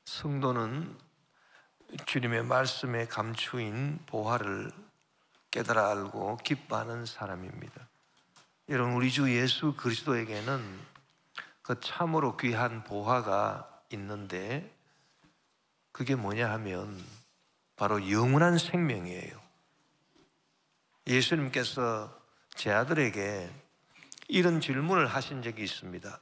성도는 주님의 말씀에 감추인 보화를 깨달아 알고 기뻐하는 사람입니다. 여러분, 우리 주 예수 그리스도에게는 그 참으로 귀한 보화가 있는데 그게 뭐냐 하면 바로 영원한 생명이에요. 예수님께서 제 아들에게 이런 질문을 하신 적이 있습니다.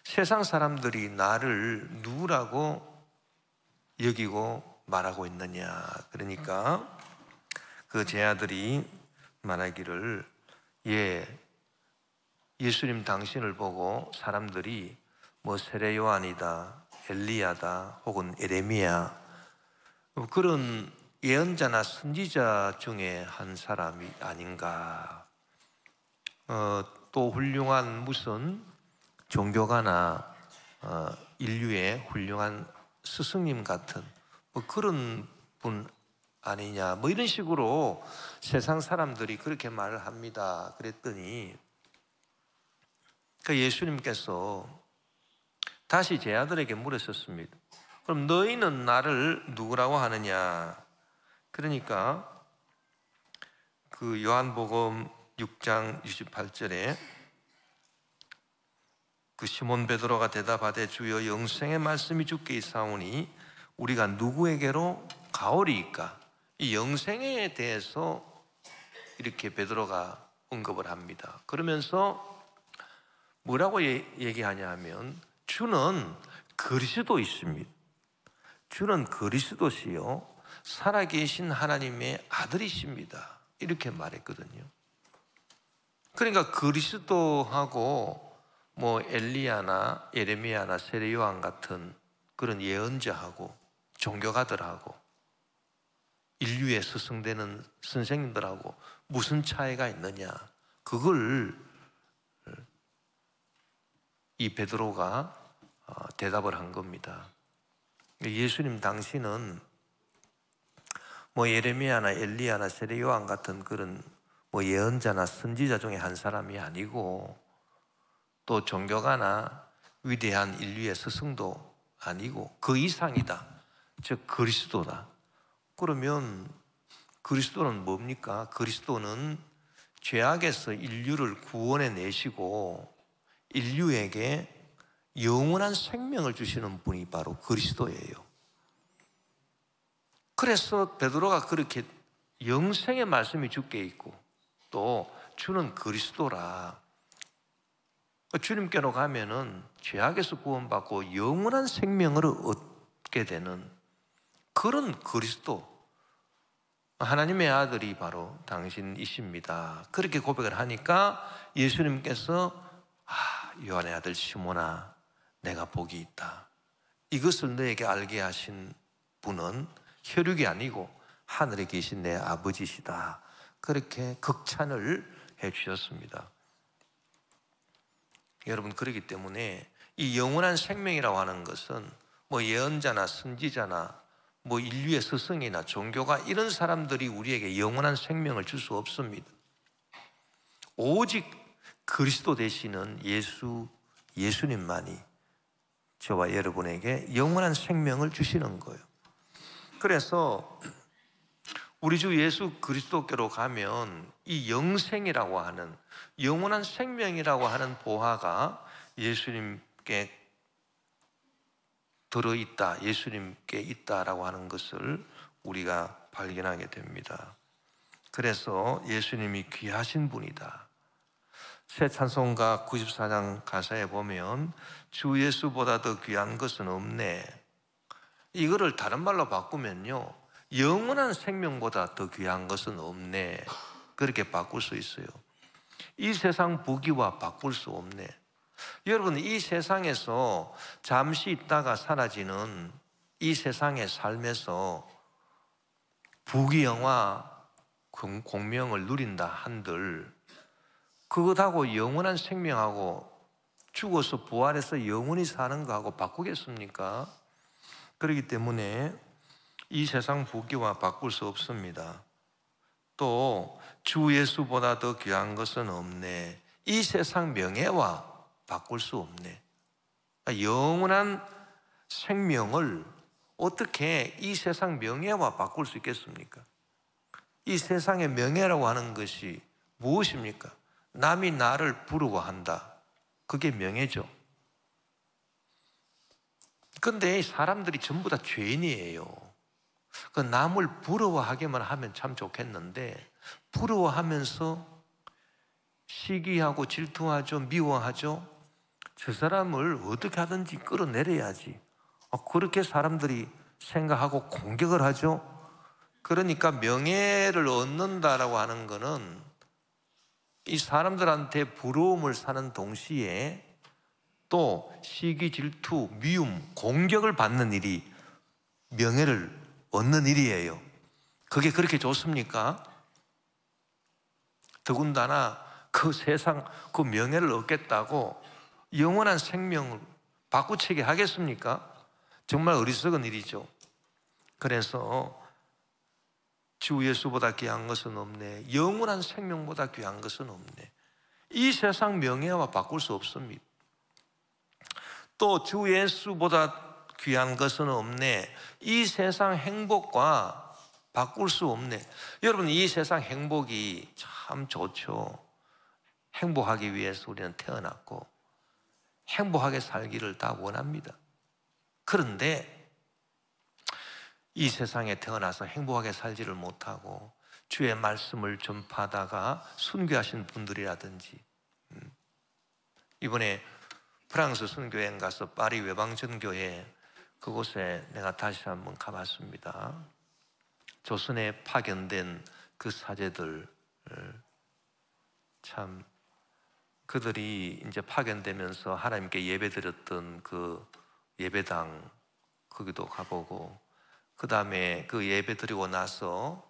세상 사람들이 나를 누구라고 여기고 말하고 있느냐. 그러니까 그 제 아들이 말하기를 예수님 당신을 보고 사람들이 뭐 세례 요한이다, 엘리야다, 혹은 에레미야 그런 예언자나 선지자 중에 한 사람이 아닌가. 또 훌륭한 무슨 종교가나 인류의 훌륭한 스승님 같은 뭐 그런 분 아니냐, 뭐 이런 식으로 세상 사람들이 그렇게 말을 합니다. 그랬더니 그 예수님께서 다시 제 아들에게 물으셨습니다. 그럼 너희는 나를 누구라고 하느냐? 그러니까 그 요한복음 6장 68절에 그 시몬 베드로가 대답하되 주여 영생의 말씀이 주께 있사오니 우리가 누구에게로 가오리이까? 이 영생에 대해서 이렇게 베드로가 언급을 합니다. 그러면서 뭐라고 얘기하냐 하면 주는 그리스도이십니다. 주는 그리스도시요 살아계신 하나님의 아들이십니다. 이렇게 말했거든요. 그러니까 그리스도하고 뭐 엘리야나 예레미야나 세례 요한 같은 그런 예언자하고 종교가들하고 인류에 스승되는 선생님들하고 무슨 차이가 있느냐, 그걸 이 베드로가 대답을 한 겁니다. 예수님 당신은 뭐 예레미야나 엘리야나 세례 요한 같은 그런 뭐 예언자나 선지자 중에 한 사람이 아니고 또 종교가나 위대한 인류의 스승도 아니고 그 이상이다, 즉 그리스도다. 그러면 그리스도는 뭡니까? 그리스도는 죄악에서 인류를 구원해 내시고 인류에게 영원한 생명을 주시는 분이 바로 그리스도예요. 그래서 베드로가 그렇게 영생의 말씀이 주께 있고 또 주는 그리스도라, 주님께로 가면은 죄악에서 구원받고 영원한 생명을 얻게 되는 그런 그리스도, 하나님의 아들이 바로 당신이십니다. 그렇게 고백을 하니까 예수님께서 요한의 아들 시몬아, 내가 복이 있다. 이것을 너에게 알게 하신 분은 혈육이 아니고 하늘에 계신 내 아버지시다. 그렇게 극찬을 해 주셨습니다. 여러분, 그렇기 때문에 이 영원한 생명이라고 하는 것은 뭐 예언자나 선지자나 뭐 인류의 스승이나 종교가 이런 사람들이 우리에게 영원한 생명을 줄 수 없습니다. 오직 그리스도 되시는 예수님만이 저와 여러분에게 영원한 생명을 주시는 거예요. 그래서 우리 주 예수 그리스도께로 가면 이 영생이라고 하는 영원한 생명이라고 하는 보화가 예수님께 들어있다, 예수님께 있다라고 하는 것을 우리가 발견하게 됩니다. 그래서 예수님이 귀하신 분이다. 새 찬송가 94장 가사에 보면 주 예수보다 더 귀한 것은 없네. 이거를 다른 말로 바꾸면요, 영원한 생명보다 더 귀한 것은 없네. 그렇게 바꿀 수 있어요. 이 세상 부귀와 바꿀 수 없네. 여러분, 이 세상에서 잠시 있다가 사라지는 이 세상의 삶에서 부귀영화 공명을 누린다 한들 그것하고 영원한 생명하고 죽어서 부활해서 영원히 사는 거하고 바꾸겠습니까? 그렇기 때문에 이 세상 부귀와 바꿀 수 없습니다. 또 주 예수보다 더 귀한 것은 없네. 이 세상 명예와 바꿀 수 없네. 영원한 생명을 어떻게 이 세상 명예와 바꿀 수 있겠습니까? 이 세상의 명예라고 하는 것이 무엇입니까? 남이 나를 부러워한다. 그게 명예죠. 그런데 사람들이 전부 다 죄인이에요. 그 남을 부러워하게만 하면 참 좋겠는데 부러워하면서 시기하고 질투하죠, 미워하죠. 저 사람을 어떻게 하든지 끌어내려야지. 그렇게 사람들이 생각하고 공격을 하죠. 그러니까 명예를 얻는다라고 하는 것은 이 사람들한테 부러움을 사는 동시에 또 시기, 질투, 미움, 공격을 받는 일이 명예를 얻는 일이에요. 그게 그렇게 좋습니까? 더군다나 그 세상 그 명예를 얻겠다고 영원한 생명을 바꾸치게 하겠습니까? 정말 어리석은 일이죠. 그래서 주 예수보다 귀한 것은 없네. 영원한 생명보다 귀한 것은 없네. 이 세상 명예와 바꿀 수 없습니다. 또 주 예수보다 귀한 것은 없네. 이 세상 행복과 바꿀 수 없네. 여러분, 이 세상 행복이 참 좋죠. 행복하기 위해서 우리는 태어났고 행복하게 살기를 다 원합니다. 그런데 이 세상에 태어나서 행복하게 살지를 못하고 주의 말씀을 전파하다가 순교하신 분들이라든지, 이번에 프랑스 순교여행 가서 파리 외방전교회 그곳에 내가 다시 한번 가봤습니다. 조선에 파견된 그 사제들, 참 그들이 이제 파견되면서 하나님께 예배드렸던 그 예배당 거기도 가보고, 그 다음에 그 예배 드리고 나서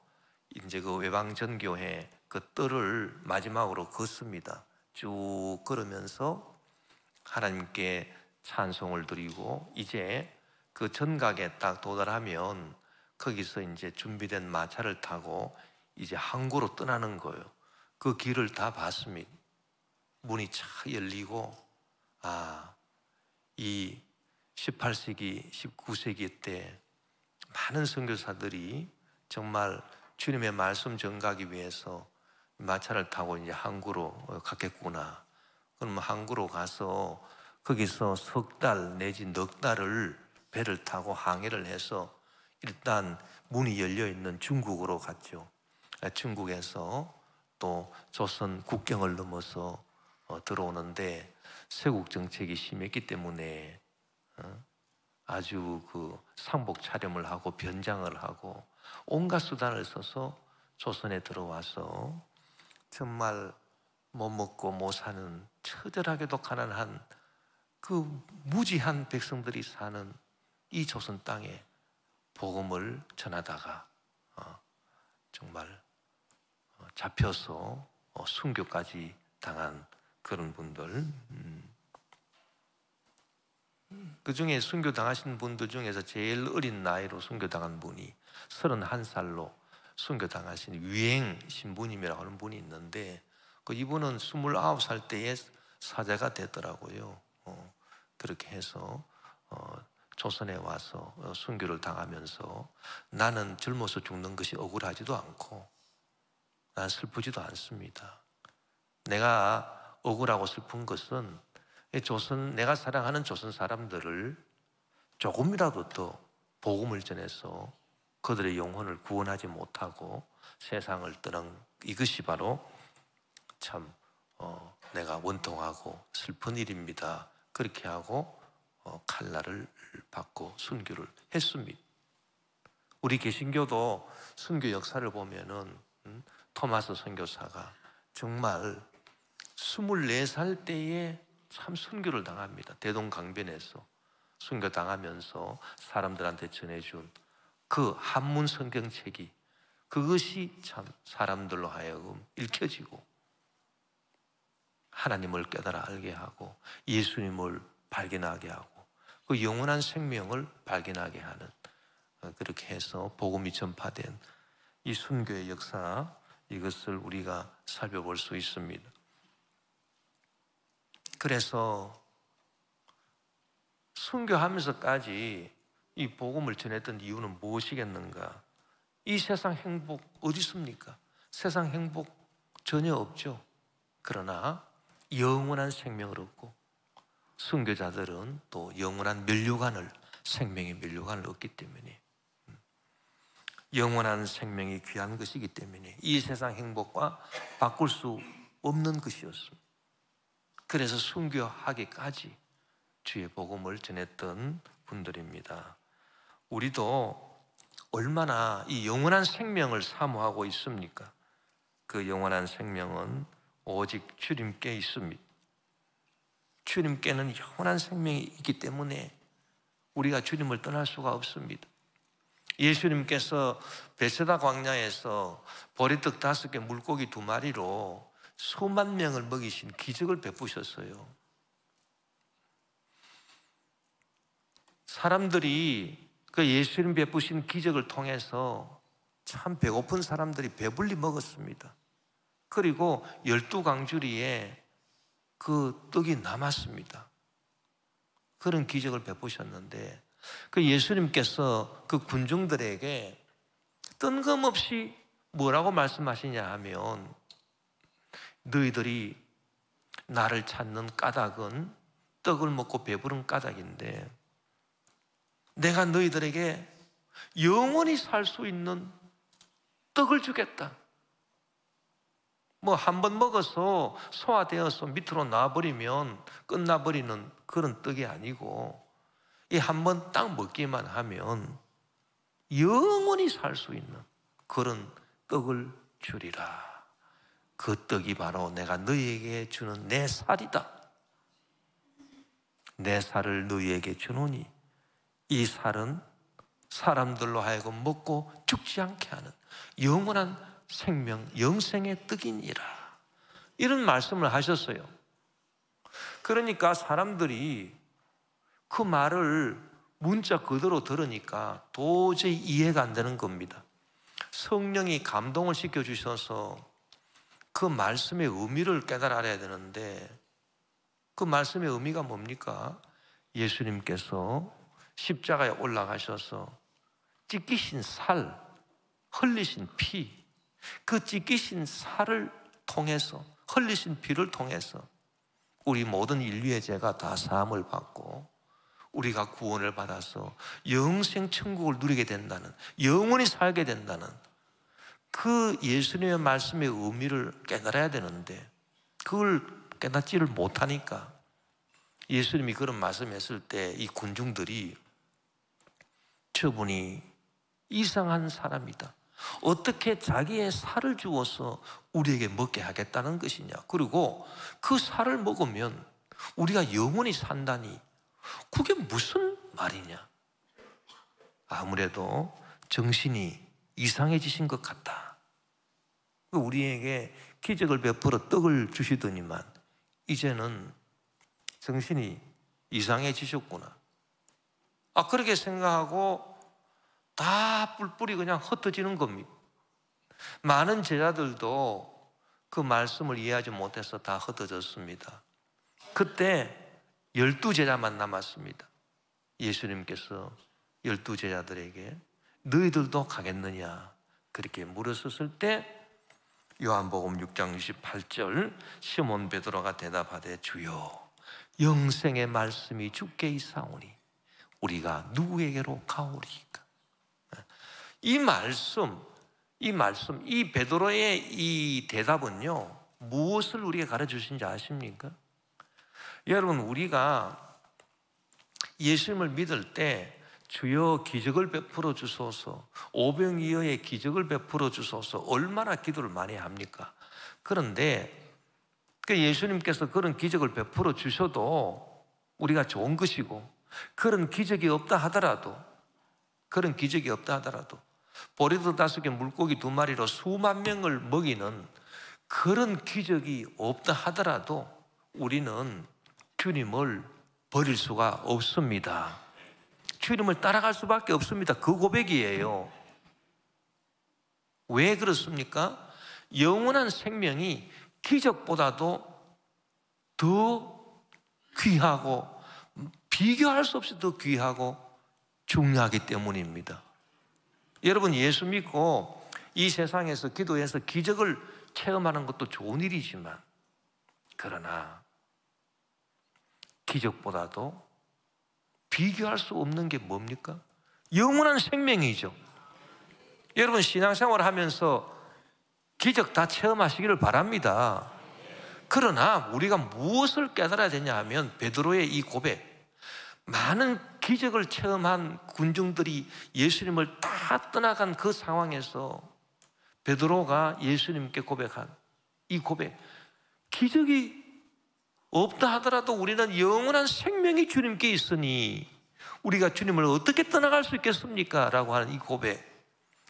이제 그 외방전교회 그 뜰을 마지막으로 걷습니다. 쭉 걸으면서 하나님께 찬송을 드리고 이제 그 전각에 딱 도달하면 거기서 이제 준비된 마차를 타고 이제 항구로 떠나는 거예요. 그 길을 다 봤습니다. 문이 착 열리고, 이 18세기, 19세기 때 많은 선교사들이 정말 주님의 말씀 전가하기 위해서 마차를 타고 이제 항구로 갔겠구나. 그럼 항구로 가서 거기서 석 달 내지 넉 달을 배를 타고 항해를 해서 일단 문이 열려 있는 중국으로 갔죠. 중국에서 또 조선 국경을 넘어서 들어오는데 세국 정책이 심했기 때문에 아주 그 상복 차림을 하고 변장을 하고 온갖 수단을 써서 조선에 들어와서 정말 못 먹고 못 사는 처절하게도 가난한 그 무지한 백성들이 사는 이 조선 땅에 복음을 전하다가 정말 잡혀서 순교까지 당한 그런 분들, 그 중에 순교당하신 분들 중에서 제일 어린 나이로 순교당한 분이 31살로 순교당하신 유행 신부님이라고 하는 분이 있는데, 이분은 29살 때에 사제가 됐더라고요. 그렇게 해서 조선에 와서 순교를 당하면서 나는 젊어서 죽는 것이 억울하지도 않고 난 슬프지도 않습니다. 내가 억울하고 슬픈 것은 내가 사랑하는 조선 사람들을 조금이라도 더 복음을 전해서 그들의 영혼을 구원하지 못하고 세상을 떠난 이것이 바로 참 내가 원통하고 슬픈 일입니다. 그렇게 하고 칼날을 받고 순교를 했습니다. 우리 개신교도 순교 역사를 보면은 토마스 선교사가 정말 24살 때에 참 순교를 당합니다. 대동강변에서 순교당하면서 사람들한테 전해준 그 한문 성경책이, 그것이 참 사람들로 하여금 읽혀지고 하나님을 깨달아 알게 하고 예수님을 발견하게 하고 그 영원한 생명을 발견하게 하는, 그렇게 해서 복음이 전파된 이 순교의 역사, 이것을 우리가 살펴볼 수 있습니다. 그래서 순교하면서까지 이 복음을 전했던 이유는 무엇이겠는가? 이 세상 행복 어디 있습니까? 세상 행복 전혀 없죠. 그러나 영원한 생명을 얻고 순교자들은 또 영원한 면류관을, 생명의 면류관을 얻기 때문에, 영원한 생명이 귀한 것이기 때문에 이 세상 행복과 바꿀 수 없는 것이었습니다. 그래서 순교하기까지 주의 복음을 전했던 분들입니다. 우리도 얼마나 이 영원한 생명을 사모하고 있습니까? 그 영원한 생명은 오직 주님께 있습니다. 주님께는 영원한 생명이 있기 때문에 우리가 주님을 떠날 수가 없습니다. 예수님께서 베세다 광야에서 보리떡 5개, 물고기 2마리로 수만 명을 먹이신 기적을 베푸셨어요. 사람들이 그 예수님 베푸신 기적을 통해서 참 배고픈 사람들이 배불리 먹었습니다. 그리고 12강주리에 그 떡이 남았습니다. 그런 기적을 베푸셨는데 그 예수님께서 그 군중들에게 뜬금없이 뭐라고 말씀하시냐 하면, 너희들이 나를 찾는 까닭은 떡을 먹고 배부른 까닭인데 내가 너희들에게 영원히 살 수 있는 떡을 주겠다. 뭐 한 번 먹어서 소화되어서 밑으로 놔버리면 끝나버리는 그런 떡이 아니고, 이 한 번 딱 먹기만 하면 영원히 살 수 있는 그런 떡을 주리라. 그 떡이 바로 내가 너희에게 주는 내 살이다. 내 살을 너희에게 주노니 이 살은 사람들로 하여금 먹고 죽지 않게 하는 영원한 생명, 영생의 떡이니라. 이런 말씀을 하셨어요. 그러니까 사람들이 그 말을 문자 그대로 들으니까 도저히 이해가 안 되는 겁니다. 성령이 감동을 시켜주셔서 그 말씀의 의미를 깨달아 알아야 되는데, 그 말씀의 의미가 뭡니까? 예수님께서 십자가에 올라가셔서 찢기신 살, 흘리신 피, 그 찢기신 살을 통해서, 흘리신 피를 통해서 우리 모든 인류의 죄가 다 사함을 받고 우리가 구원을 받아서 영생 천국을 누리게 된다는, 영원히 살게 된다는 그 예수님의 말씀의 의미를 깨달아야 되는데 그걸 깨닫지를 못하니까 예수님이 그런 말씀했을 때 이 군중들이 저분이 이상한 사람이다. 어떻게 자기의 살을 주어서 우리에게 먹게 하겠다는 것이냐. 그리고 그 살을 먹으면 우리가 영원히 산다니 그게 무슨 말이냐. 아무래도 정신이 이상해지신 것 같다. 우리에게 기적을 베풀어 떡을 주시더니만 이제는 정신이 이상해지셨구나. 그렇게 생각하고 다 뿔뿔이 그냥 흩어지는 겁니다. 많은 제자들도 그 말씀을 이해하지 못해서 다 흩어졌습니다. 그때 12제자만 남았습니다. 예수님께서 12제자들에게 너희들도 가겠느냐 그렇게 물었을 때 요한복음 6장 28절 시몬 베드로가 대답하되 주여 영생의 말씀이 주께 있사오니 우리가 누구에게로 가오리까. 이 베드로의 이 대답은요 무엇을 우리에게 가르쳐주신지 아십니까? 여러분, 우리가 예수님을 믿을 때 주여 기적을 베풀어 주소서, 오병이어의 기적을 베풀어 주소서 얼마나 기도를 많이 합니까? 그런데 그 예수님께서 그런 기적을 베풀어 주셔도 우리가 좋은 것이고, 그런 기적이 없다 하더라도 보리떡 5개 물고기 2마리로 수만 명을 먹이는 그런 기적이 없다 하더라도 우리는 주님을 버릴 수가 없습니다. 주님을 따라갈 수밖에 없습니다. 그 고백이에요. 왜 그렇습니까? 영원한 생명이 기적보다도 더 귀하고 비교할 수 없이 더 귀하고 중요하기 때문입니다. 여러분, 예수 믿고 이 세상에서 기도해서 기적을 체험하는 것도 좋은 일이지만, 그러나 기적보다도 비교할 수 없는 게 뭡니까? 영원한 생명이죠. 여러분, 신앙생활을 하면서 기적 다 체험하시기를 바랍니다. 그러나 우리가 무엇을 깨달아야 되냐 하면, 베드로의 이 고백, 많은 기적을 체험한 군중들이 예수님을 다 떠나간 그 상황에서 베드로가 예수님께 고백한 이 고백, 기적이 없다 하더라도 우리는 영원한 생명이 주님께 있으니 우리가 주님을 어떻게 떠나갈 수 있겠습니까? 라고 하는 이 고백,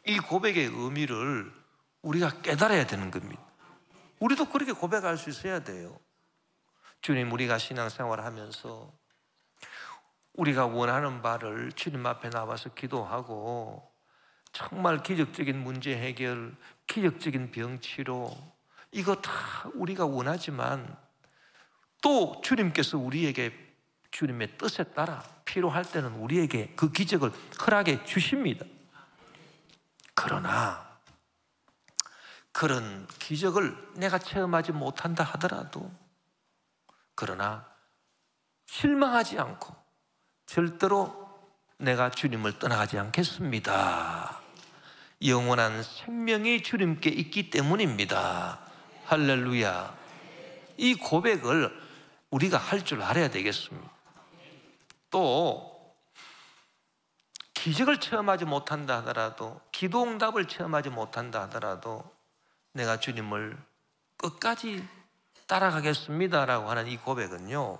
이 고백의 의미를 우리가 깨달아야 되는 겁니다. 우리도 그렇게 고백할 수 있어야 돼요. 주님, 우리가 신앙생활을 하면서 우리가 원하는 바를 주님 앞에 나와서 기도하고 정말 기적적인 문제 해결, 기적적인 병치료, 이거 다 우리가 원하지만 또 주님께서 우리에게 주님의 뜻에 따라 필요할 때는 우리에게 그 기적을 허락해 주십니다. 그러나 그런 기적을 내가 체험하지 못한다 하더라도, 그러나 실망하지 않고 절대로 내가 주님을 떠나가지 않겠습니다. 영원한 생명이 주님께 있기 때문입니다. 할렐루야. 이 고백을 우리가 할 줄 알아야 되겠습니다. 또 기적을 체험하지 못한다 하더라도, 기도응답을 체험하지 못한다 하더라도 내가 주님을 끝까지 따라가겠습니다 라고 하는 이 고백은요,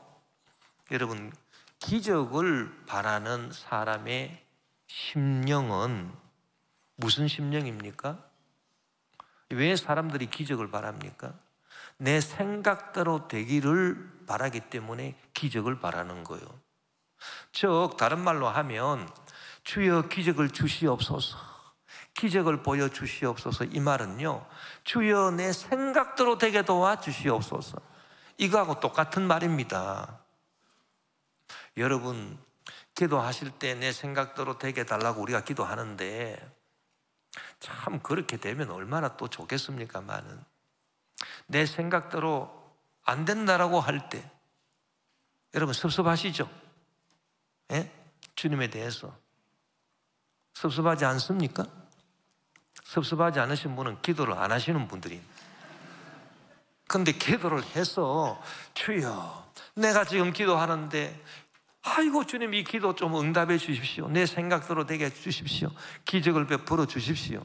여러분, 기적을 바라는 사람의 심령은 무슨 심령입니까? 왜 사람들이 기적을 바랍니까? 내 생각대로 되기를 바라기 때문에 기적을 바라는 거예요. 즉, 다른 말로 하면 주여 기적을 주시옵소서, 기적을 보여주시옵소서, 이 말은요, 주여 내 생각대로 되게 도와주시옵소서, 이거하고 똑같은 말입니다. 여러분, 기도하실 때 내 생각대로 되게 달라고 우리가 기도하는데 참 그렇게 되면 얼마나 또 좋겠습니까만은, 내 생각대로 안 된다라고 할 때 여러분 섭섭하시죠? 예? 주님에 대해서 섭섭하지 않습니까? 섭섭하지 않으신 분은 기도를 안 하시는 분들입니다. 근데 기도를 해서 주여 내가 지금 기도하는데 아이고 주님 이 기도 좀 응답해 주십시오, 내 생각대로 되게 해 주십시오, 기적을 베풀어 주십시오.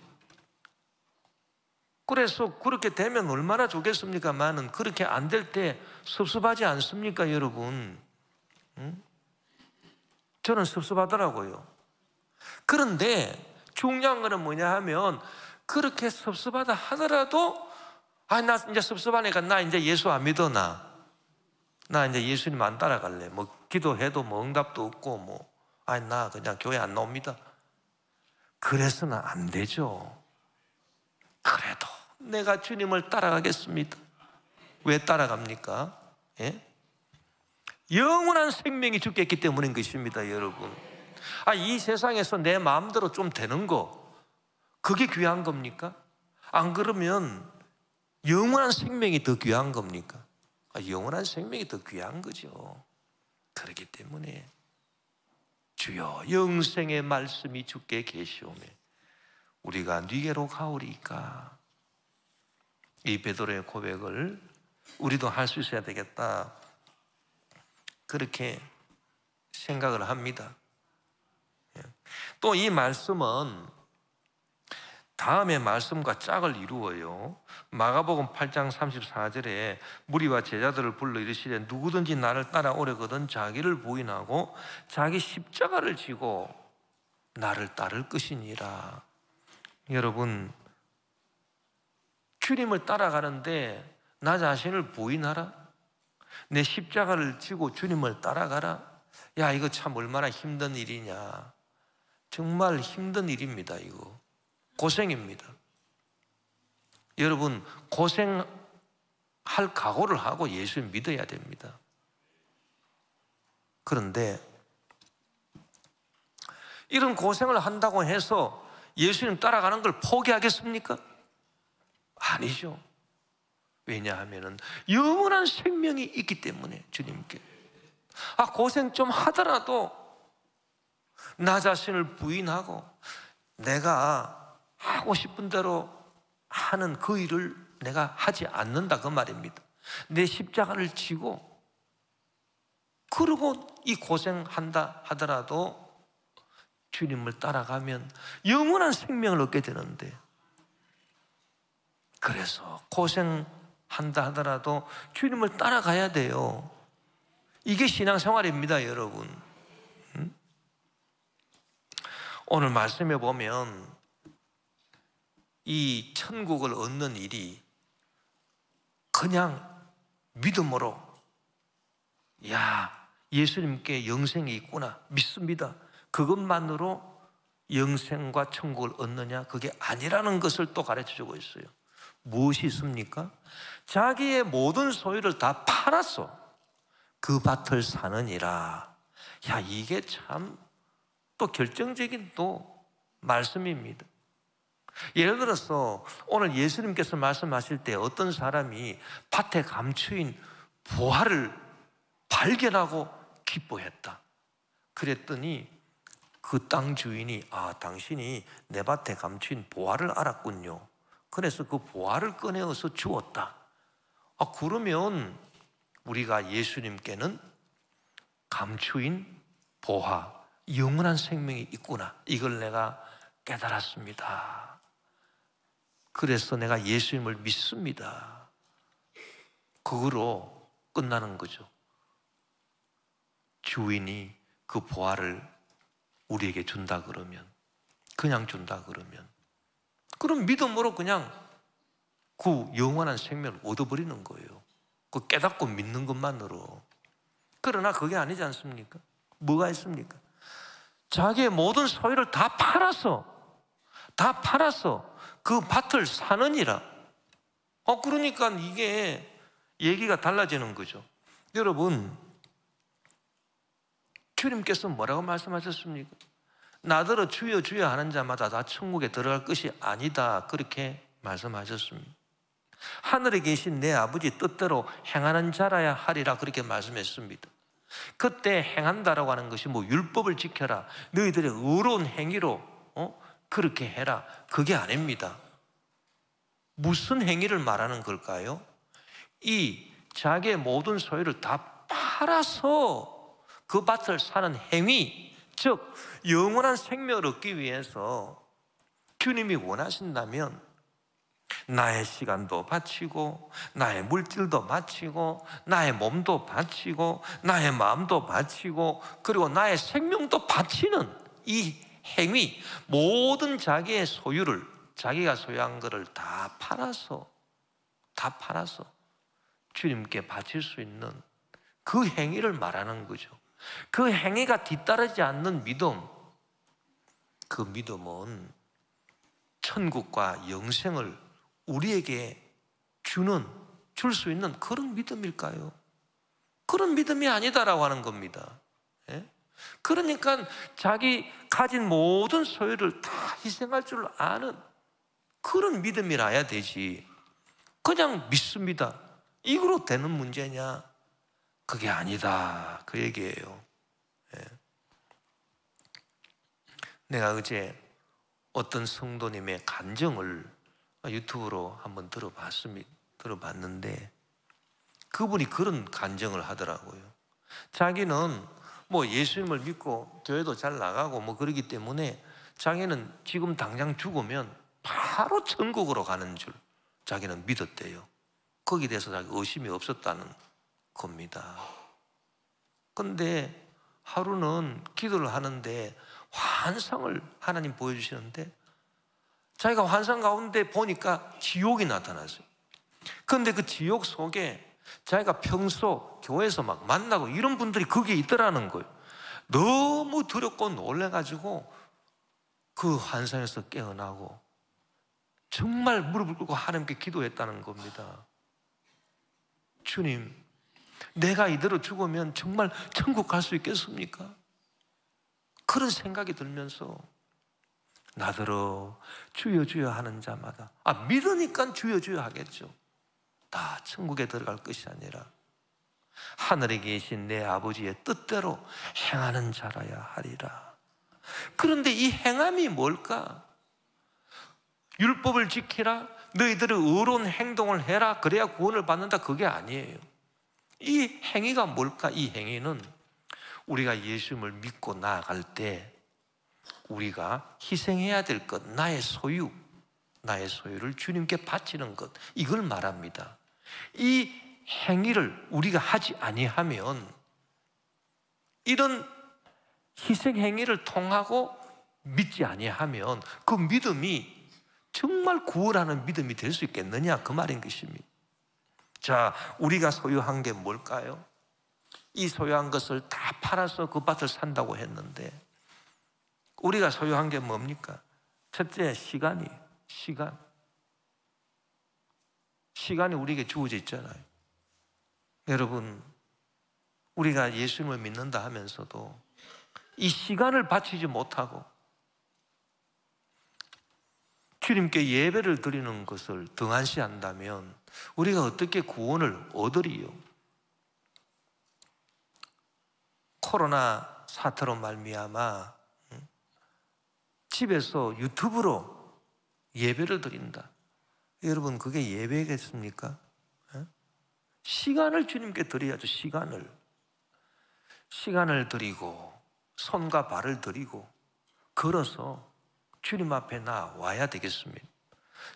그래서 그렇게 되면 얼마나 좋겠습니까만은, 그렇게 안 될 때 섭섭하지 않습니까 여러분? 응? 저는 섭섭하더라고요. 그런데 중요한 거는 뭐냐 하면, 그렇게 섭섭하다 하더라도 나 이제 섭섭하니까 나 이제 예수 안 믿어, 나 이제 예수님 안 따라갈래, 뭐 기도해도 뭐 응답도 없고 나 그냥 교회 안 나옵니다. 그래서는 안 되죠. 그래도 내가 주님을 따라가겠습니다. 왜 따라갑니까? 예? 영원한 생명이 주께 있기 때문인 것입니다 여러분. 이 세상에서 내 마음대로 좀 되는 거, 그게 귀한 겁니까? 안 그러면 영원한 생명이 더 귀한 겁니까? 영원한 생명이 더 귀한 거죠. 그렇기 때문에 주여 영생의 말씀이 주께 계시오매 우리가 네게로 가오리까, 이 베드로의 고백을 우리도 할 수 있어야 되겠다, 그렇게 생각을 합니다. 또 이 말씀은 다음의 말씀과 짝을 이루어요. 마가복음 8장 34절에 무리와 제자들을 불러 이르시되 누구든지 나를 따라오려거든 자기를 부인하고 자기 십자가를 지고 나를 따를 것이니라. 여러분, 주님을 따라가는데 나 자신을 부인하라, 내 십자가를 지고 주님을 따라가라. 야, 이거 참 얼마나 힘든 일이냐. 정말 힘든 일입니다. 이거 고생입니다. 여러분, 고생할 각오를 하고 예수를 믿어야 됩니다. 그런데 이런 고생을 한다고 해서 예수님 따라가는 걸 포기하겠습니까? 아니죠. 왜냐하면 영원한 생명이 있기 때문에 주님께 고생 좀 하더라도 나 자신을 부인하고 내가 하고 싶은 대로 하는 그 일을 내가 하지 않는다 그 말입니다. 내 십자가를 지고 그러고 이 고생한다 하더라도 주님을 따라가면 영원한 생명을 얻게 되는데, 그래서 고생한다 하더라도 주님을 따라가야 돼요. 이게 신앙생활입니다, 여러분. 오늘 말씀해 보면 이 천국을 얻는 일이 그냥 믿음으로, 예수님께 영생이 있구나, 믿습니다, 그것만으로 영생과 천국을 얻느냐, 그게 아니라는 것을 또 가르쳐주고 있어요. 무엇이 있습니까? 자기의 모든 소유를 다 팔아서 그 밭을 사느니라. 이게 참 또 결정적인 또 말씀입니다. 예를 들어서 오늘 예수님께서 말씀하실 때 어떤 사람이 밭에 감추인 보화를 발견하고 기뻐했다. 그랬더니 그 땅 주인이 당신이 내 밭에 감추인 보화를 알았군요. 그래서 그 보화를 꺼내어서 주었다. 그러면 우리가 예수님께는 감추인 보화, 영원한 생명이 있구나, 이걸 내가 깨달았습니다. 그래서 내가 예수님을 믿습니다. 그거로 끝나는 거죠. 주인이 그 보화를 우리에게 준다 그러면, 그냥 준다 그러면, 그럼 믿음으로 그냥 그 영원한 생명을 얻어버리는 거예요. 그 깨닫고 믿는 것만으로. 그러나 그게 아니지 않습니까? 뭐가 있습니까? 자기의 모든 소유를 다 팔아서 그 밭을 사느니라. 그러니까 이게 얘기가 달라지는 거죠. 여러분, 주님께서 뭐라고 말씀하셨습니까? 나더러 주여 주여 하는 자마다 다 천국에 들어갈 것이 아니다, 그렇게 말씀하셨습니다. 하늘에 계신 내 아버지 뜻대로 행하는 자라야 하리라, 그렇게 말씀했습니다. 그때 행한다라고 하는 것이 율법을 지켜라, 너희들의 의로운 행위로 그렇게 해라, 그게 아닙니다. 무슨 행위를 말하는 걸까요? 이 자기의 모든 소유를 다 팔아서 그 밭을 사는 행위, 즉 영원한 생명을 얻기 위해서 주님이 원하신다면 나의 시간도 바치고 나의 물질도 바치고 나의 몸도 바치고 나의 마음도 바치고 그리고 나의 생명도 바치는 이 행위, 모든 자기의 소유를, 자기가 소유한 것을 다 팔아서 주님께 바칠 수 있는 그 행위를 말하는 거죠. 그 행위가 뒤따르지 않는 믿음, 그 믿음은 천국과 영생을 우리에게 줄 수 있는 그런 믿음일까요? 그런 믿음이 아니다라고 하는 겁니다. 그러니까 자기 가진 모든 소유를 다 희생할 줄 아는 그런 믿음이라야 되지, 그냥 믿습니다, 이거로 되는 문제냐? 그게 아니다, 그 얘기예요. 내가 어제 어떤 성도님의 간증을 유튜브로 한번 들어봤는데 그분이 그런 간증을 하더라고요. 자기는 예수님을 믿고 교회도 잘 나가고 그러기 때문에 자기는 지금 당장 죽으면 바로 천국으로 가는 줄 자기는 믿었대요. 거기에 대해서 자기 의심이 없었다는 겁니다. 그런데 하루는 기도를 하는데 환상을 하나님 보여주시는데 자기가 환상 가운데 보니까 지옥이 나타났어요. 그런데 그 지옥 속에 자기가 평소 교회에서 만나고 이런 분들이 거기에 있더라는 거예요. 너무 두렵고 놀래가지고 그 환상에서 깨어나고 정말 무릎을 꿇고 하나님께 기도했다는 겁니다. 주님, 내가 이대로 죽으면 정말 천국 갈 수 있겠습니까? 그런 생각이 들면서 나더러 주여 주여 하는 자마다, 믿으니까 주여 주여 하겠죠. 다 천국에 들어갈 것이 아니라 하늘에 계신 내 아버지의 뜻대로 행하는 자라야 하리라. 그런데 이 행함이 뭘까? 율법을 지키라, 너희들의 의로운 행동을 해라, 그래야 구원을 받는다, 그게 아니에요. 이 행위가 뭘까? 이 행위는 우리가 예수님을 믿고 나아갈 때 우리가 희생해야 될 것, 나의 소유를 주님께 바치는 것, 이걸 말합니다. 이 행위를 우리가 하지 아니하면, 이런 희생 행위를 통하고 믿지 아니하면 그 믿음이 정말 구원하는 믿음이 될 수 있겠느냐, 그 말인 것입니다. 자, 우리가 소유한 게 뭘까요? 이 소유한 것을 다 팔아서 그 밭을 산다고 했는데 우리가 소유한 게 뭡니까? 첫째, 시간이. 시간이 우리에게 주어져 있잖아요. 여러분, 우리가 예수님을 믿는다 하면서도 이 시간을 바치지 못하고 주님께 예배를 드리는 것을 등한시한다면 우리가 어떻게 구원을 얻으리요? 코로나 사태로 말미암아 집에서 유튜브로 예배를 드린다. 여러분, 그게 예배겠습니까? 시간을 주님께 드려야죠. 시간을 드리고 손과 발을 드리고 걸어서 주님 앞에 나와야 되겠습니다.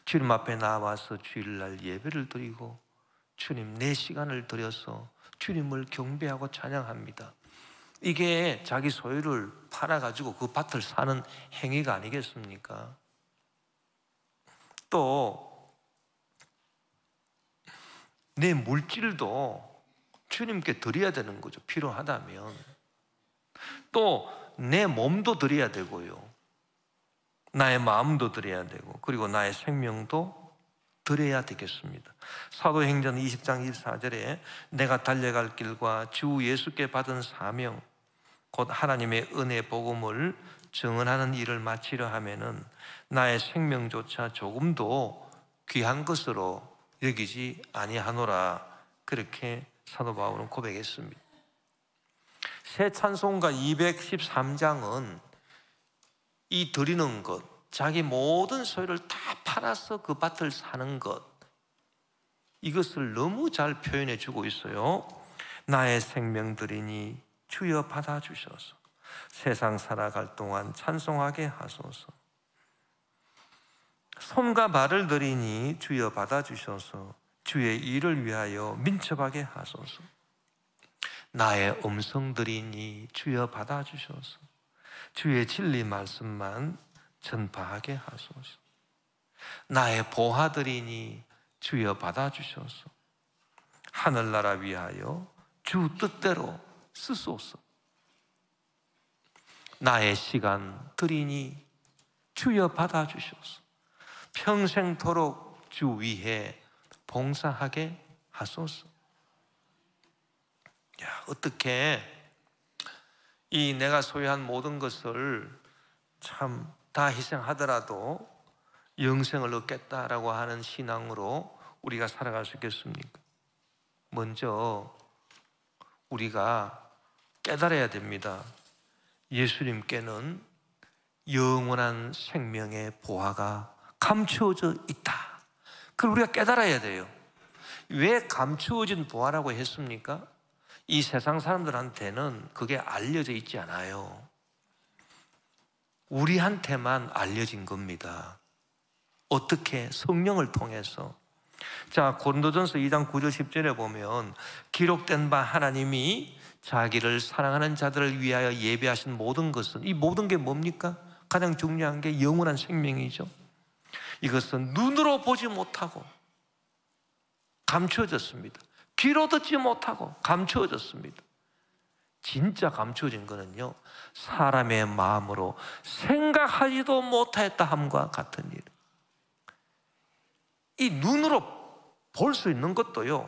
주님 앞에 나와서 주일날 예배를 드리고 주님, 내 시간을 들여서 주님을 경배하고 찬양합니다. 이게 자기 소유를 팔아가지고 그 밭을 사는 행위가 아니겠습니까? 또 내 물질도 주님께 드려야 되는 거죠. 필요하다면. 또 내 몸도 드려야 되고요, 나의 마음도 드려야 되고, 그리고 나의 생명도 드려야 되겠습니다. 사도행전 20장 24절에 내가 달려갈 길과 주 예수께 받은 사명, 곧 하나님의 은혜 복음을 증언하는 일을 마치려 하면은 나의 생명조차 조금도 귀한 것으로 여기지 아니하노라. 그렇게 사도 바울은 고백했습니다. 새 찬송가 213장은 이 드리는 것, 자기 모든 소유를 다 팔아서 그 밭을 사는 것, 이것을 너무 잘 표현해 주고 있어요. 나의 생명 드리니 주여 받아주셔서 세상 살아갈 동안 찬송하게 하소서. 손과 발을 드리니 주여 받아주셔서 주의 일을 위하여 민첩하게 하소서. 나의 음성 드리니 주여 받아주셔서 주의 진리 말씀만 전파하게 하소서. 나의 보화 드리니 주여 받아주셔서 하늘나라 위하여 주 뜻대로 쓰소서. 나의 시간 드리니 주여 받아주셔서 평생토록 주 위에 봉사하게 하소서. 어떻게 이 내가 소유한 모든 것을 참 다 희생하더라도 영생을 얻겠다라고 하는 신앙으로 우리가 살아갈 수 있겠습니까? 먼저 우리가 깨달아야 됩니다. 예수님께는 영원한 생명의 보화가 감추어져 있다. 그걸 우리가 깨달아야 돼요. 왜 감추어진 보화라고 했습니까? 이 세상 사람들한테는 그게 알려져 있지 않아요. 우리한테만 알려진 겁니다. 어떻게? 성령을 통해서. 자, 고린도전서 2장 9절 10절에 보면 기록된 바 하나님이 자기를 사랑하는 자들을 위하여 예배하신 모든 것은, 이 모든 게 뭡니까? 가장 중요한 게 영원한 생명이죠. 이것은 눈으로 보지 못하고 감추어졌습니다. 귀로 듣지 못하고 감추어졌습니다. 진짜 감추어진 거는요, 사람의 마음으로 생각하지도 못하였다 함과 같은 일. 이 눈으로 볼 수 있는 것도요,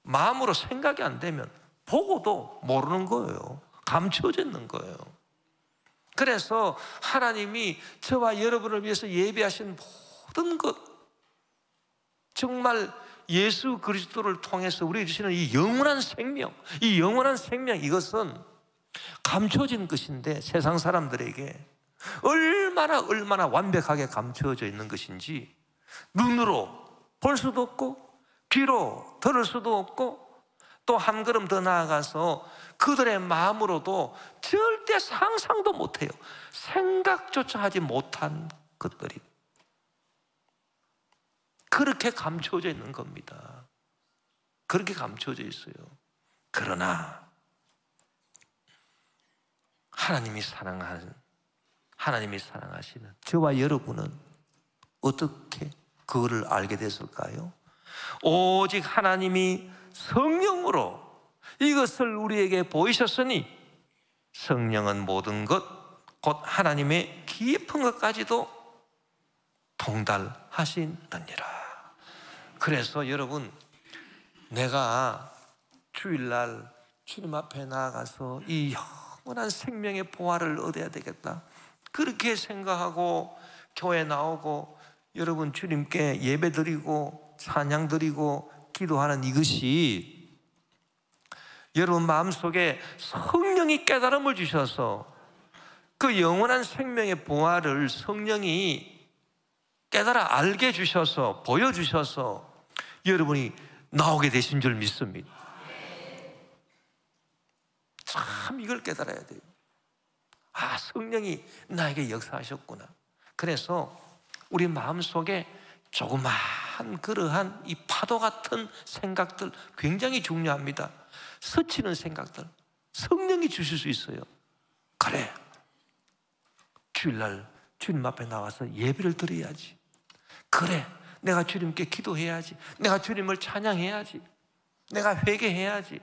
마음으로 생각이 안 되면 보고도 모르는 거예요. 감추어져 있는 거예요. 그래서 하나님이 저와 여러분을 위해서 예비하신 모든 것, 정말 예수 그리스도를 통해서 우리에게 주시는 이 영원한 생명, 이 영원한 생명, 이것은 감춰진 것인데 세상 사람들에게 얼마나 완벽하게 감춰져 있는 것인지 눈으로 볼 수도 없고 귀로 들을 수도 없고, 또 한 걸음 더 나아가서 그들의 마음으로도 절대 상상도 못해요. 생각조차 하지 못한 것들이 그렇게 감춰져 있는 겁니다. 그렇게 감춰져 있어요. 그러나 하나님이 사랑하시는 저와 여러분은 어떻게 그거를 알게 됐을까요? 오직 하나님이 성령으로 이것을 우리에게 보이셨으니 성령은 모든 것, 곧 하나님의 깊은 것까지도 통달하시느니라. 그래서 여러분, 내가 주일날 주님 앞에 나아가서 이 영원한 생명의 보화를 얻어야 되겠다, 그렇게 생각하고 교회 나오고 여러분 주님께 예배 드리고 찬양 드리고 기도하는 이것이 여러분 마음속에 성령이 깨달음을 주셔서 그 영원한 생명의 보화를 성령이 깨달아 알게 주셔서 보여주셔서 여러분이 나오게 되신 줄 믿습니다. 참 이걸 깨달아야 돼요. 아, 성령이 나에게 역사하셨구나. 그래서 우리 마음속에 조그마한 그러한 이 파도 같은 생각들 굉장히 중요합니다. 스치는 생각들 성령이 주실 수 있어요. 그래, 주일날 주님 앞에 나와서 예배를 드려야지. 그래, 내가 주님께 기도해야지. 내가 주님을 찬양해야지. 내가 회개해야지.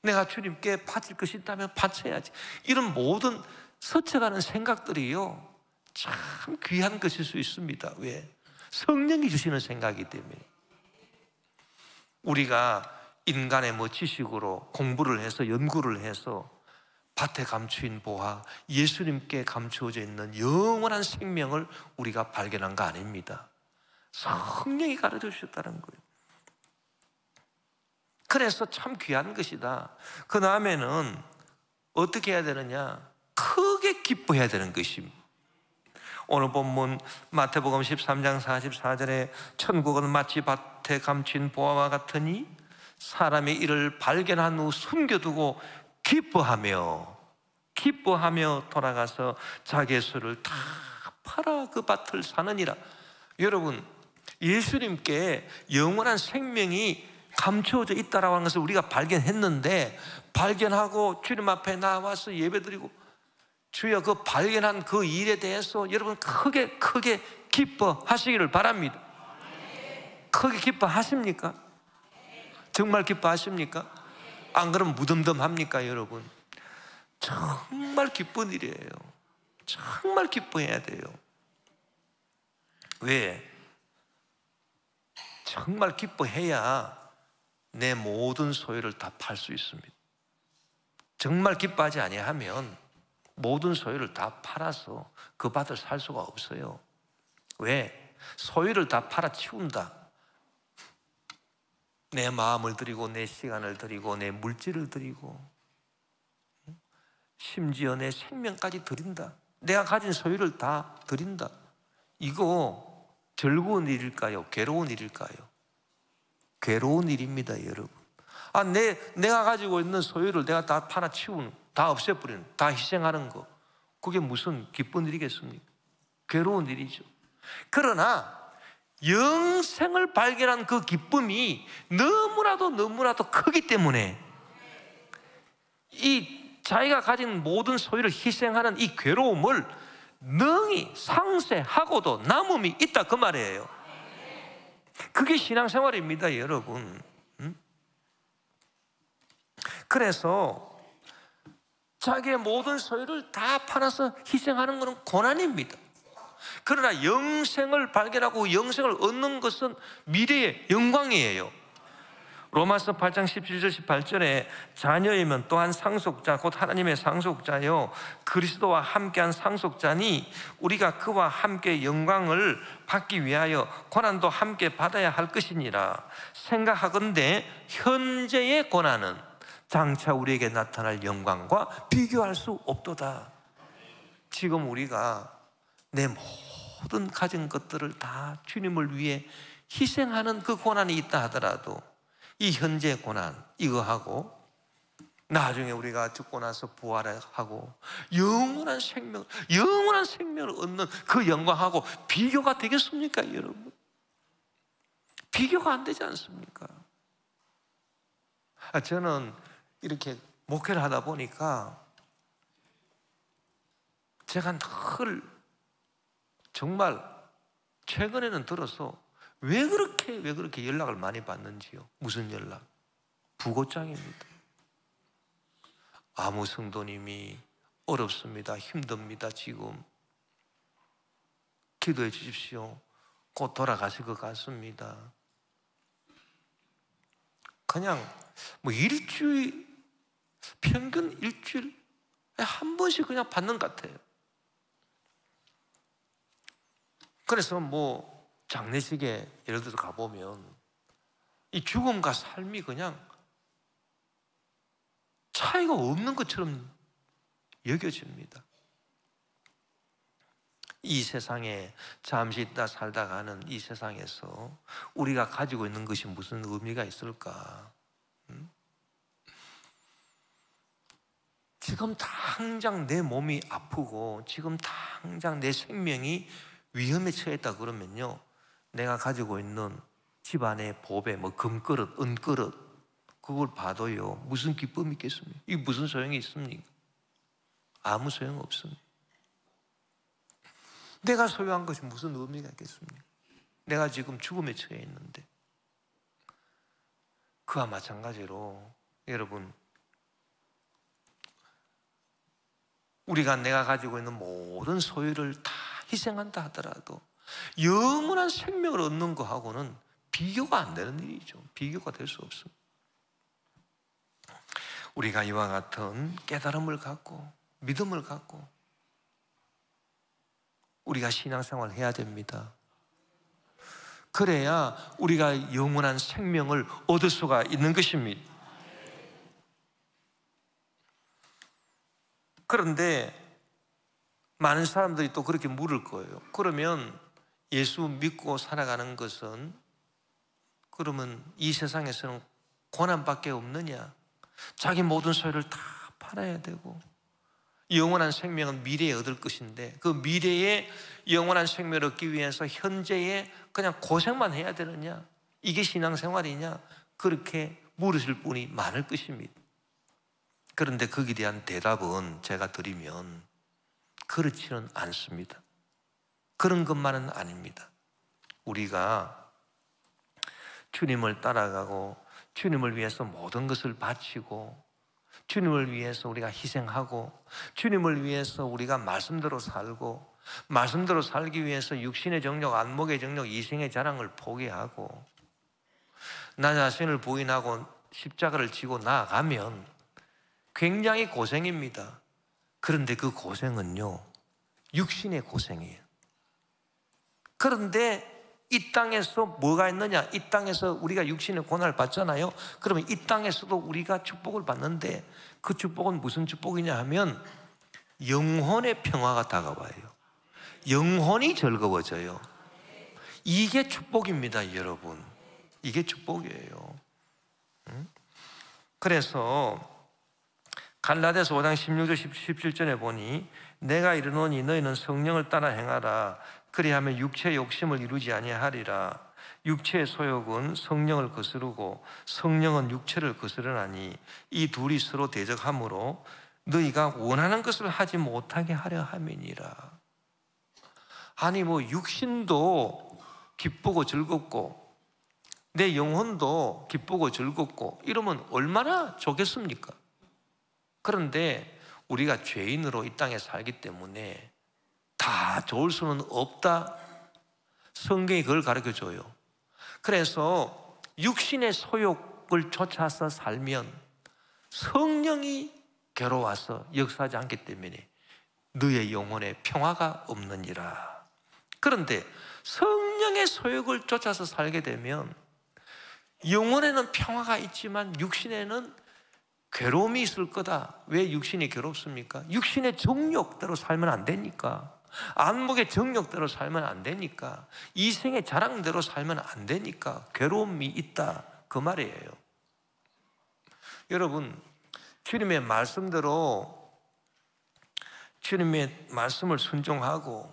내가 주님께 바칠 것이 있다면 바쳐야지. 이런 모든 스쳐가는 생각들이요, 참 귀한 것일 수 있습니다. 왜? 성령이 주시는 생각이기 때문에. 우리가 인간의 지식으로 공부를 해서 연구를 해서 밭에 감추인 보화, 예수님께 감추어져 있는 영원한 생명을 우리가 발견한 거 아닙니다. 성령이 가르쳐 주셨다는 거예요. 그래서 참 귀한 것이다. 그 다음에는 어떻게 해야 되느냐? 크게 기뻐해야 되는 것입니다. 오늘 본문 마태복음 13장 44절에 천국은 마치 밭에 감춘 보화와 같으니 사람이 이를 발견한 후 숨겨두고 기뻐하며 돌아가서 자기의 소를 다 팔아 그 밭을 사느니라. 여러분, 예수님께 영원한 생명이 감추어져 있다라고 하는 것을 우리가 발견했는데, 발견하고 주님 앞에 나와서 예배드리고 주여 그 발견한 그 일에 대해서 여러분 크게 기뻐하시기를 바랍니다. 크게 기뻐하십니까? 정말 기뻐하십니까? 안 그러면 무덤덤합니까 여러분? 정말 기쁜 일이에요. 정말 기뻐해야 돼요. 왜? 정말 기뻐해야 내 모든 소유를 다 팔 수 있습니다. 정말 기뻐하지 아니하면 모든 소유를 다 팔아서 그 밭을 살 수가 없어요. 왜? 소유를 다 팔아치운다. 내 마음을 드리고 내 시간을 드리고 내 물질을 드리고 심지어 내 생명까지 드린다. 내가 가진 소유를 다 드린다. 이거 즐거운 일일까요? 괴로운 일일까요? 괴로운 일입니다, 여러분. 내가 가지고 있는 소유를 내가 다 팔아치우는, 다 없애버리는, 다 희생하는 거, 그게 무슨 기쁜 일이겠습니까? 괴로운 일이죠. 그러나 영생을 발견한 그 기쁨이 너무나도 크기 때문에 이 자기가 가진 모든 소유를 희생하는 이 괴로움을 능히 상쇄하고도 남음이 있다, 그 말이에요. 그게 신앙생활입니다, 여러분. 그래서 자기의 모든 소유를 다 팔아서 희생하는 것은 고난입니다. 그러나 영생을 발견하고 영생을 얻는 것은 미래의 영광이에요. 로마서 8장 17절 18절에 자녀이면 또한 상속자 곧 하나님의 상속자요 그리스도와 함께한 상속자니 우리가 그와 함께 영광을 받기 위하여 고난도 함께 받아야 할 것이니라. 생각하건대 현재의 고난은 장차 우리에게 나타날 영광과 비교할 수 없도다. 지금 우리가 내 모든 가진 것들을 다 주님을 위해 희생하는 그 고난이 있다 하더라도 이 현재 고난 이거하고 나중에 우리가 죽고 나서 부활하고 영원한 생명을 얻는 그 영광하고 비교가 되겠습니까, 여러분? 비교가 안 되지 않습니까? 저는 이렇게 목회를 하다 보니까 제가 늘 정말 최근에는 들어서 왜 그렇게 연락을 많이 받는지요? 무슨 연락? 부고장입니다. 아무 성도님이 어렵습니다. 힘듭니다. 지금 기도해 주십시오. 곧 돌아가실 것 같습니다. 그냥 뭐 평균 일주일에 한 번씩 그냥 받는 것 같아요. 그래서 뭐 장례식에 예를 들어서 가보면 이 죽음과 삶이 그냥 차이가 없는 것처럼 여겨집니다. 이 세상에 잠시 있다 살다 가는 이 세상에서 우리가 가지고 있는 것이 무슨 의미가 있을까? 지금 당장 내 몸이 아프고 지금 당장 내 생명이 위험에 처했다 그러면요, 내가 가지고 있는 집안의 보배, 뭐 금그릇, 은그릇 그걸 봐도요 무슨 기쁨이 있겠습니까? 이게 무슨 소용이 있습니까? 아무 소용 없습니다. 내가 소유한 것이 무슨 의미가 있겠습니까? 내가 지금 죽음에 처해 있는데. 그와 마찬가지로 여러분, 내가 가지고 있는 모든 소유를 다 희생한다 하더라도 영원한 생명을 얻는 거하고는 비교가 안 되는 일이죠. 비교가 될 수 없습니다. 우리가 이와 같은 깨달음을 갖고 믿음을 갖고 우리가 신앙생활을 해야 됩니다. 그래야 우리가 영원한 생명을 얻을 수가 있는 것입니다. 그런데 많은 사람들이 또 그렇게 물을 거예요. 그러면 예수 믿고 살아가는 것은 그러면 이 세상에서는 고난밖에 없느냐? 자기 모든 소유를 다 팔아야 되고 영원한 생명은 미래에 얻을 것인데 그 미래에 영원한 생명을 얻기 위해서 현재에 그냥 고생만 해야 되느냐? 이게 신앙생활이냐? 그렇게 물으실 분이 많을 것입니다. 그런데 거기에 대한 대답은 제가 드리면 그렇지는 않습니다. 그런 것만은 아닙니다. 우리가 주님을 따라가고 주님을 위해서 모든 것을 바치고 주님을 위해서 우리가 희생하고 주님을 위해서 우리가 말씀대로 살고 말씀대로 살기 위해서 육신의 정욕, 안목의 정욕, 이생의 자랑을 포기하고 나 자신을 부인하고 십자가를 지고 나아가면 굉장히 고생입니다. 그런데 그 고생은요, 육신의 고생이에요. 그런데 이 땅에서 뭐가 있느냐? 이 땅에서 우리가 육신의 고난을 받잖아요. 그러면 이 땅에서도 우리가 축복을 받는데 그 축복은 무슨 축복이냐 하면 영혼의 평화가 다가와요. 영혼이 즐거워져요. 이게 축복입니다, 여러분. 이게 축복이에요. 그래서 갈라디아서 5장 16절 17절에 보니 내가 이르노니 너희는 성령을 따라 행하라. 그리하면 육체의 욕심을 이루지 아니하리라. 육체의 소욕은 성령을 거스르고 성령은 육체를 거스르나니 이 둘이 서로 대적하므로 너희가 원하는 것을 하지 못하게 하려 함이니라. 아니 뭐 육신도 기쁘고 즐겁고 내 영혼도 기쁘고 즐겁고 이러면 얼마나 좋겠습니까? 그런데 우리가 죄인으로 이 땅에 살기 때문에 다 좋을 수는 없다. 성경이 그걸 가르쳐줘요. 그래서 육신의 소욕 정욕을 쫓아서 살면 성령이 괴로워서 역사하지 않기 때문에 너의 영혼에 평화가 없느니라. 그런데 성령의 소욕을 쫓아서 살게 되면 영혼에는 평화가 있지만 육신에는 괴로움이 있을 거다. 왜 육신이 괴롭습니까? 육신의 정욕대로 살면 안 되니까. 안목의 정욕대로 살면 안 되니까. 이생의 자랑대로 살면 안 되니까 괴로움이 있다, 그 말이에요. 여러분, 주님의 말씀대로 주님의 말씀을 순종하고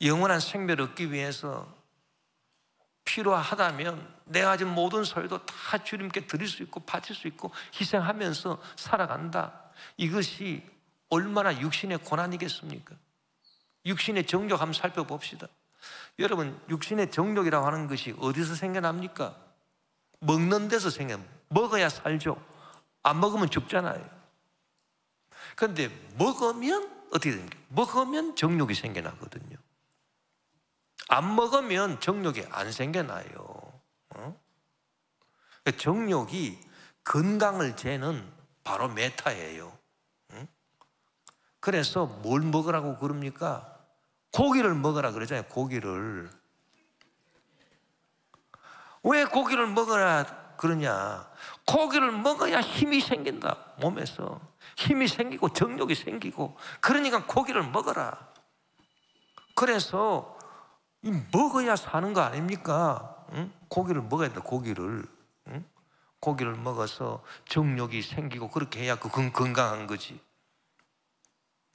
영원한 생명을 얻기 위해서 필요하다면 내가 가진 모든 소유도 다 주님께 드릴 수 있고 바칠 수 있고 희생하면서 살아간다. 이것이 얼마나 육신의 고난이겠습니까? 육신의 정욕 한번 살펴봅시다. 여러분, 육신의 정욕이라고 하는 것이 어디서 생겨납니까? 먹는 데서 먹어야 살죠. 안 먹으면 죽잖아요. 그런데 먹으면 어떻게 됩니까? 먹으면 정욕이 생겨나거든요. 안 먹으면 정욕이 안 생겨나요. 정욕이 건강을 재는 바로 메타예요. 그래서 뭘 먹으라고 그럽니까? 고기를 먹으라 그러잖아요. 고기를. 왜 고기를 먹으라 그러냐? 고기를 먹어야 힘이 생긴다. 몸에서 힘이 생기고 정욕이 생기고, 그러니까 고기를 먹어라. 그래서 먹어야 사는 거 아닙니까? 응? 고기를 먹어야 돼. 고기를. 응? 고기를 먹어서 정욕이 생기고 그렇게 해야 그건 건강한 거지.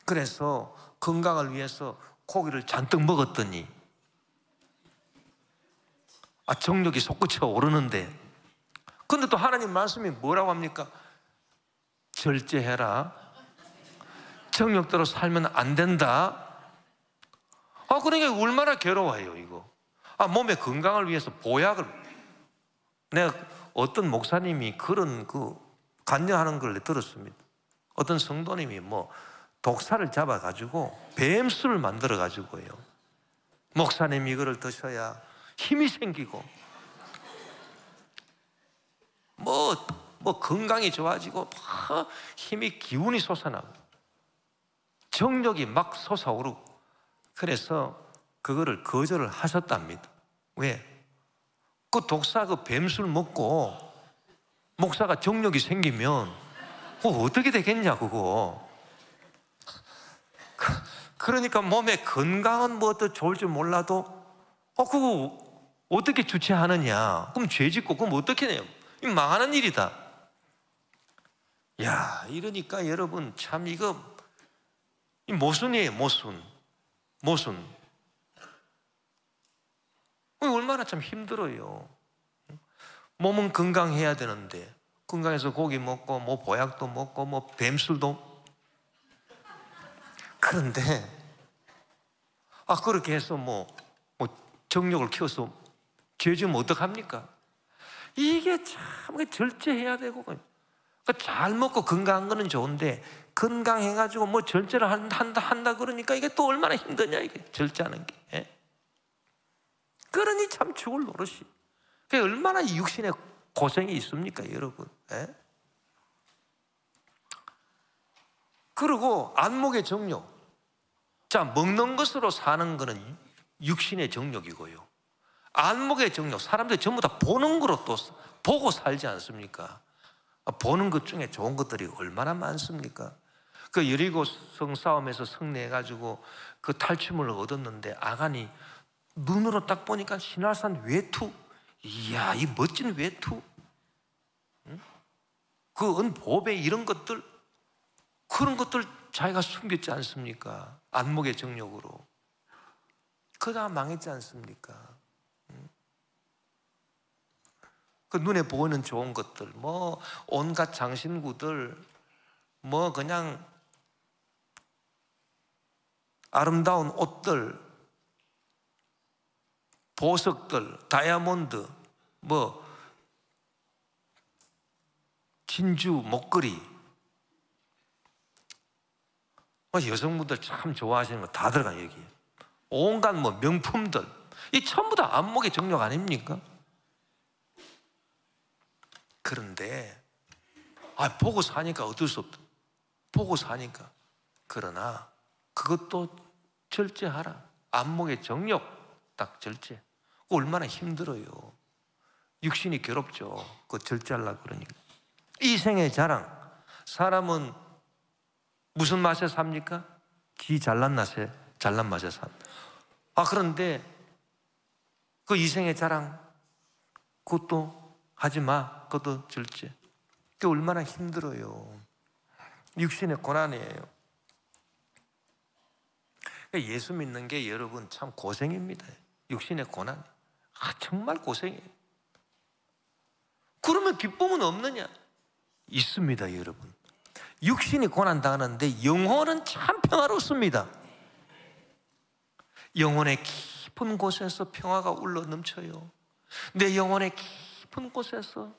그래서 건강을 위해서 고기를 잔뜩 먹었더니 정욕이 솟구쳐 오르는데, 근데 또 하나님 말씀이 뭐라고 합니까? 절제해라. 정욕대로 살면 안 된다. 그러니까 얼마나 괴로워요, 이거. 몸의 건강을 위해서 보약을. 내가 어떤 목사님이 그런 간증하는 걸 들었습니다. 어떤 성도님이 독사를 잡아가지고 뱀술을 만들어가지고요. 목사님이 이거를 드셔야 힘이 생기고, 건강이 좋아지고, 힘이 기운이 솟아나고, 정욕이 막 솟아오르고, 그래서 그거를 거절을 하셨답니다. 왜? 그 독사 뱀술 먹고 목사가 정욕이 생기면 그거 어떻게 되겠냐, 그거. 그러니까 몸의 건강은 더 좋을 줄 몰라도 그거 어떻게 주체하느냐? 그럼 죄 짓고 그럼 어떻게 해요? 이거 망하는 일이다. 야, 이러니까 여러분 참 이거 모순이에요, 모순. 얼마나 참 힘들어요. 몸은 건강해야 되는데, 건강해서 고기 먹고 보약도 먹고 뱀술도. 그런데 그렇게 해서 정욕을 키워서 죄 지으면 어떡합니까? 이게 참 절제해야 되고, 잘 먹고 건강한 거는 좋은데 건강해가지고 절제를 한다 그러니까 이게 또 얼마나 힘드냐, 이게 절제하는 게. 예? 그러니 참 죽을 노릇이. 그게 얼마나 육신에 고생이 있습니까, 여러분? 예? 그리고 안목의 정욕. 자, 먹는 것으로 사는 거는 육신의 정욕이고요. 안목의 정욕, 사람들이 전부 다 보는 거로 또 보고 살지 않습니까? 보는 것 중에 좋은 것들이 얼마나 많습니까? 여리고 성 싸움에서 승리해가지고 그 탈취물을 얻었는데 아간이 눈으로 딱 보니까 신할산 외투, 이야, 이 멋진 외투, 그 은보배 이런 것들, 그런 것들 자기가 숨겼지 않습니까? 안목의 정욕으로. 그러다가 망했지 않습니까? 그 눈에 보이는 좋은 것들, 온갖 장신구들, 그냥 아름다운 옷들, 보석들, 다이아몬드, 진주, 목걸이, 여성분들 참 좋아하시는 거 다 들어가요, 여기. 온갖 명품들, 이 전부 다 안목의 정욕 아닙니까? 그런데 보고 사니까 어쩔 수 없다. 보고 사니까. 그러나 그것도 절제하라. 안목의 정욕 딱 절제. 얼마나 힘들어요. 육신이 괴롭죠. 그거 절제하려고 그러니까. 이생의 자랑. 사람은 무슨 맛에 삽니까? 지 잘난 맛에 삽니다. 그런데 그 이생의 자랑 그것도 하지 마. 그것도 절제. 그게 얼마나 힘들어요. 육신의 고난이에요. 예수 믿는 게 여러분 참 고생입니다. 육신의 고난. 정말 고생이에요. 그러면 기쁨은 없느냐? 있습니다, 여러분. 육신이 고난 당하는데 영혼은 참 평화롭습니다. 영혼의 깊은 곳에서 평화가 울러 넘쳐요. 내 영혼의 깊은 곳에서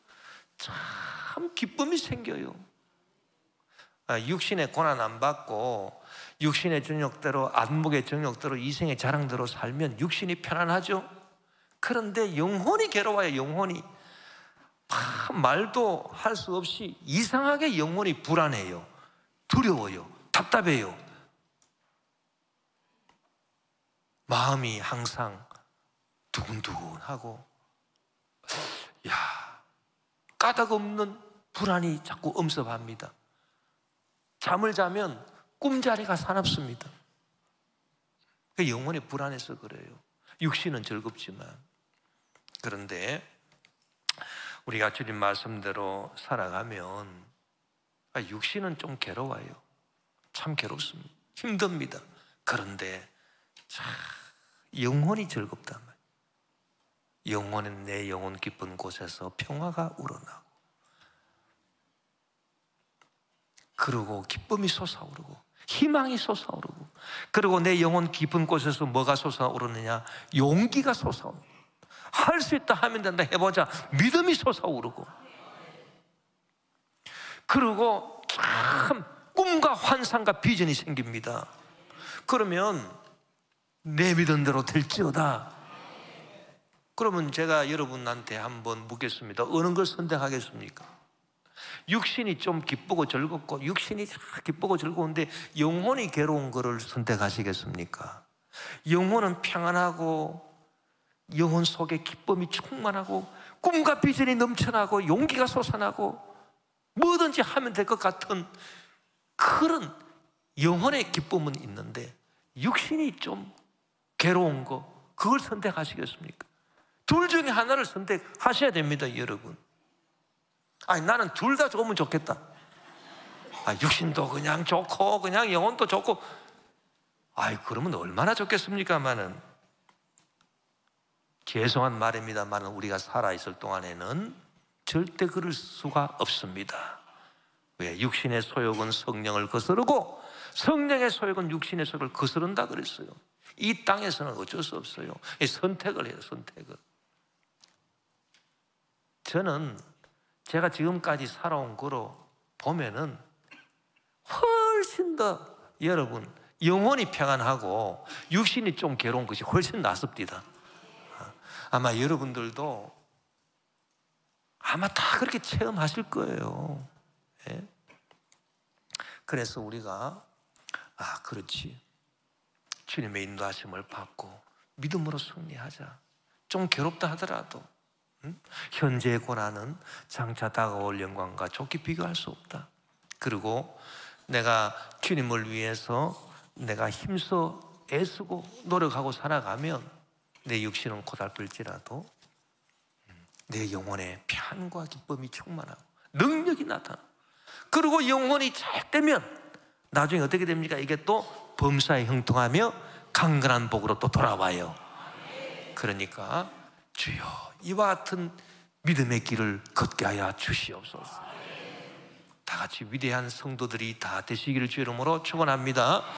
참 기쁨이 생겨요. 육신의 고난 안 받고 육신의 정욕대로, 안목의 정욕대로, 이생의 자랑대로 살면 육신이 편안하죠. 그런데 영혼이 괴로워요. 영혼이 말도 할 수 없이 이상하게 영혼이 불안해요. 두려워요. 답답해요. 마음이 항상 두근두근하고 까닭없는 불안이 자꾸 엄습합니다. 잠을 자면 꿈자리가 사납습니다. 영혼이 불안해서 그래요. 육신은 즐겁지만. 그런데 우리가 주님 말씀대로 살아가면 육신은 좀 괴로워요. 참 괴롭습니다. 힘듭니다. 그런데 영혼이 즐겁단 말이에요. 영혼은 내 영혼 깊은 곳에서 평화가 우러나고, 그리고 기쁨이 솟아오르고 희망이 솟아오르고, 그리고 내 영혼 깊은 곳에서 뭐가 솟아오르느냐? 용기가 솟아오르고, 할 수 있다 하면 된다, 해보자, 믿음이 솟아오르고, 그리고 참 꿈과 환상과 비전이 생깁니다. 그러면 내 믿음대로 될지어다. 그러면 제가 여러분한테 한번 묻겠습니다. 어느 걸 선택하겠습니까? 육신이 좀 기쁘고 즐겁고, 육신이 기쁘고 즐거운데 영혼이 괴로운 거를 선택하시겠습니까? 영혼은 평안하고 영혼 속에 기쁨이 충만하고 꿈과 비전이 넘쳐나고 용기가 솟아나고 뭐든지 하면 될 것 같은 그런 영혼의 기쁨은 있는데, 육신이 좀 괴로운 거, 그걸 선택하시겠습니까? 둘 중에 하나를 선택하셔야 됩니다, 여러분. 나는 둘 다 좋으면 좋겠다. 육신도 그냥 좋고 그냥 영혼도 좋고, 그러면 얼마나 좋겠습니까마는. 죄송한 말입니다만 우리가 살아있을 동안에는 절대 그럴 수가 없습니다. 왜? 육신의 소욕은 성령을 거스르고 성령의 소욕은 육신의 소욕을 거스른다 그랬어요. 이 땅에서는 어쩔 수 없어요. 선택을 해요, 선택을. 저는 제가 지금까지 살아온 거로 보면은 훨씬 더 여러분 영혼이 평안하고 육신이 좀 괴로운 것이 훨씬 낫습니다. 아마 여러분들도 아마 다 그렇게 체험하실 거예요. 예? 그래서 우리가 그렇지, 주님의 인도하심을 받고 믿음으로 승리하자. 좀 괴롭다 하더라도 현재의 고난은 장차 다가올 영광과 좋게 비교할 수 없다. 그리고 내가 주님을 위해서 내가 힘써 애쓰고 노력하고 살아가면 내 육신은 고달플지라도 내 영혼에 평안과 기쁨이 충만하고 능력이 나타나고, 그리고 영혼이 잘 되면 나중에 어떻게 됩니까? 이게 또 범사에 형통하며 강건한 복으로 또 돌아와요. 그러니까 주여 이와 같은 믿음의 길을 걷게 하여 주시옵소서. 다 같이 위대한 성도들이 다 되시기를 주 이름으로 축원합니다.